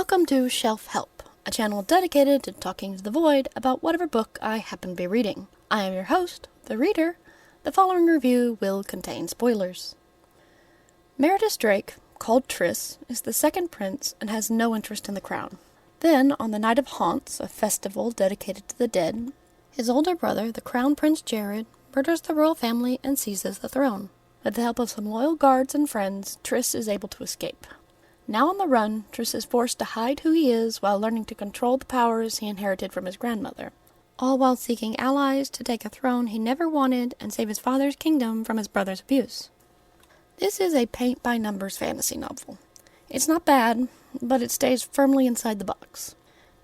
Welcome to Shelf Help, a channel dedicated to talking to the void about whatever book I happen to be reading. I am your host, the reader. The following review will contain spoilers. Meredith Drake, called Triss, is the second prince and has no interest in the crown. Then, on the Night of Haunts, a festival dedicated to the dead, his older brother, the Crown Prince Jared, murders the royal family and seizes the throne. With the help of some loyal guards and friends, Triss is able to escape. Now on the run, Triss is forced to hide who he is while learning to control the powers he inherited from his grandmother, all while seeking allies to take a throne he never wanted and save his father's kingdom from his brother's abuse. This is a paint-by-numbers fantasy novel. It's not bad, but it stays firmly inside the box.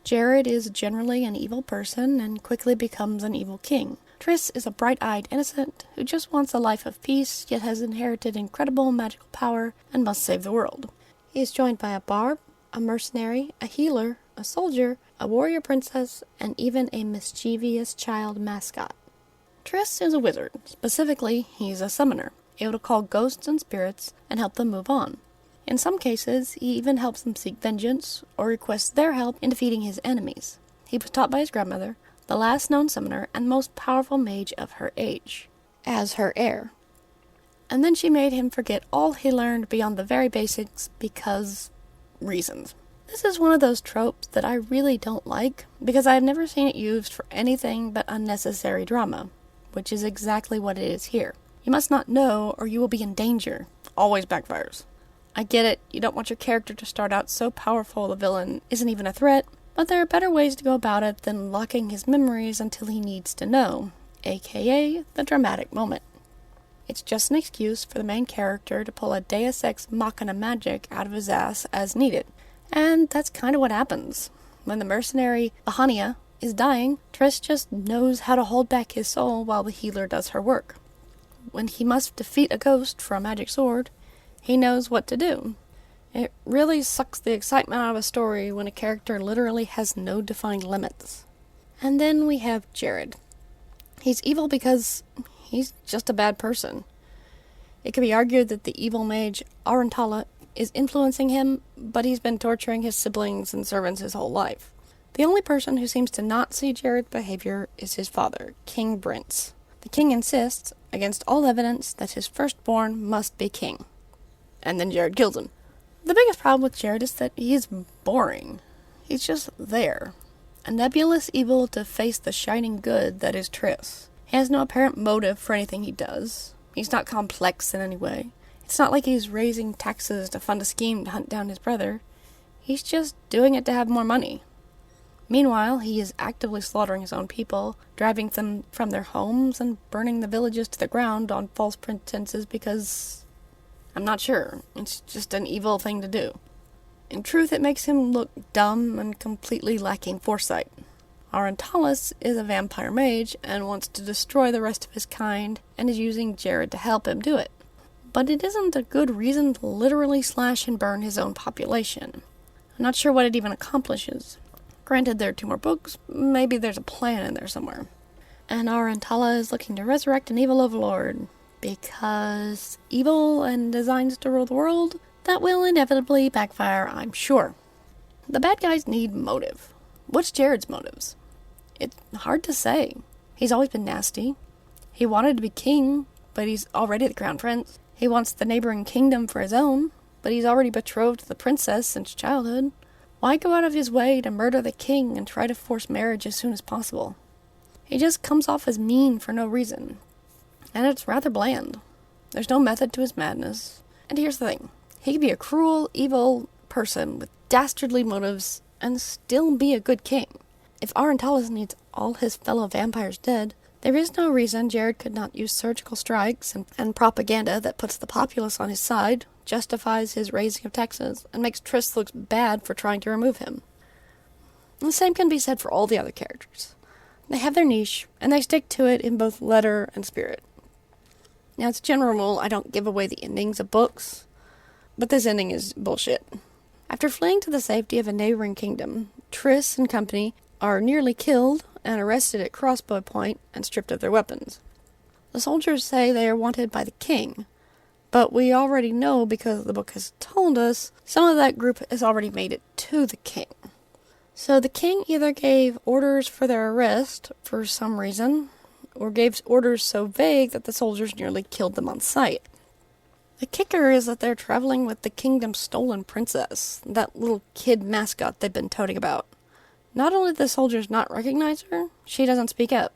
Jared is generally an evil person and quickly becomes an evil king. Triss is a bright-eyed innocent who just wants a life of peace, yet has inherited incredible magical power and must save the world. He is joined by a barb, a mercenary, a healer, a soldier, a warrior princess, and even a mischievous child mascot. Triss is a wizard. Specifically, he's a summoner, able to call ghosts and spirits and help them move on. In some cases, he even helps them seek vengeance or requests their help in defeating his enemies. He was taught by his grandmother, the last known summoner and most powerful mage of her age, as her heir. And then she made him forget all he learned beyond the very basics because reasons. This is one of those tropes that I really don't like because I have never seen it used for anything but unnecessary drama, which is exactly what it is here. You must not know or you will be in danger. Always backfires. I get it, you don't want your character to start out so powerful the villain isn't even a threat, but there are better ways to go about it than locking his memories until he needs to know, aka the dramatic moment. It's just an excuse for the main character to pull a Deus Ex Machina magic out of his ass as needed. And that's kind of what happens. When the mercenary, Ahania, is dying, Triss just knows how to hold back his soul while the healer does her work. When he must defeat a ghost for a magic sword, he knows what to do. It really sucks the excitement out of a story when a character literally has no defined limits. And then we have Jared. He's evil because he's just a bad person. It could be argued that the evil mage Arantala is influencing him, but he's been torturing his siblings and servants his whole life. The only person who seems to not see Jared's behavior is his father, King Brintz. The king insists, against all evidence, that his firstborn must be king. And then Jared kills him. The biggest problem with Jared is that he's boring. He's just there. A nebulous evil to face the shining good that is Triss. He has no apparent motive for anything he does. He's not complex in any way. It's not like he's raising taxes to fund a scheme to hunt down his brother. He's just doing it to have more money. Meanwhile, he is actively slaughtering his own people, driving them from their homes and burning the villages to the ground on false pretenses because I'm not sure. It's just an evil thing to do. In truth, it makes him look dumb and completely lacking foresight. Arantalis is a vampire mage and wants to destroy the rest of his kind and is using Jared to help him do it. But it isn't a good reason to literally slash and burn his own population. I'm not sure what it even accomplishes. Granted, there are 2 more books, maybe there's a plan in there somewhere. And Arantala is looking to resurrect an evil overlord, because evil and designs to rule the world, that will inevitably backfire, I'm sure. The bad guys need motive. What's Jared's motives? It's hard to say. He's always been nasty. He wanted to be king, but he's already the crown prince. He wants the neighboring kingdom for his own, but he's already betrothed to the princess since childhood. Why go out of his way to murder the king and try to force marriage as soon as possible? He just comes off as mean for no reason. And it's rather bland. There's no method to his madness. And here's the thing. He could be a cruel, evil person with dastardly motives and still be a good king. If Arantalis needs all his fellow vampires dead, there is no reason Jared could not use surgical strikes and propaganda that puts the populace on his side, justifies his raising of taxes, and makes Triss look bad for trying to remove him. The same can be said for all the other characters. They have their niche, and they stick to it in both letter and spirit. Now, as a general rule, I don't give away the endings of books, but this ending is bullshit. After fleeing to the safety of a neighboring kingdom, Triss and company are nearly killed and arrested at crossbow point and stripped of their weapons. The soldiers say they are wanted by the king, but we already know because the book has told us some of that group has already made it to the king. So the king either gave orders for their arrest for some reason, or gave orders so vague that the soldiers nearly killed them on sight. The kicker is that they're traveling with the kingdom's stolen princess, that little kid mascot they've been toting about. Not only do the soldiers not recognize her, she doesn't speak up.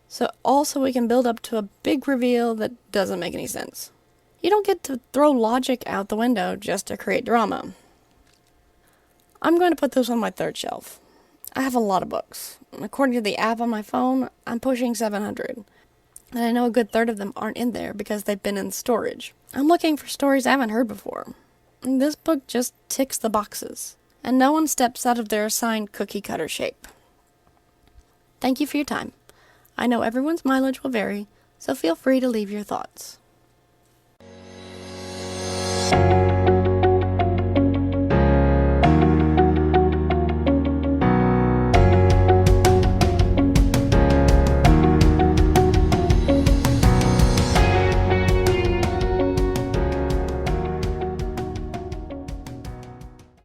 So also we can build up to a big reveal that doesn't make any sense. You don't get to throw logic out the window just to create drama. I'm going to put this on my third shelf. I have a lot of books. According to the app on my phone, I'm pushing 700. And I know a good third of them aren't in there because they've been in storage. I'm looking for stories I haven't heard before. And this book just ticks the boxes. And no one steps out of their assigned cookie-cutter shape. Thank you for your time. I know everyone's mileage will vary, so feel free to leave your thoughts.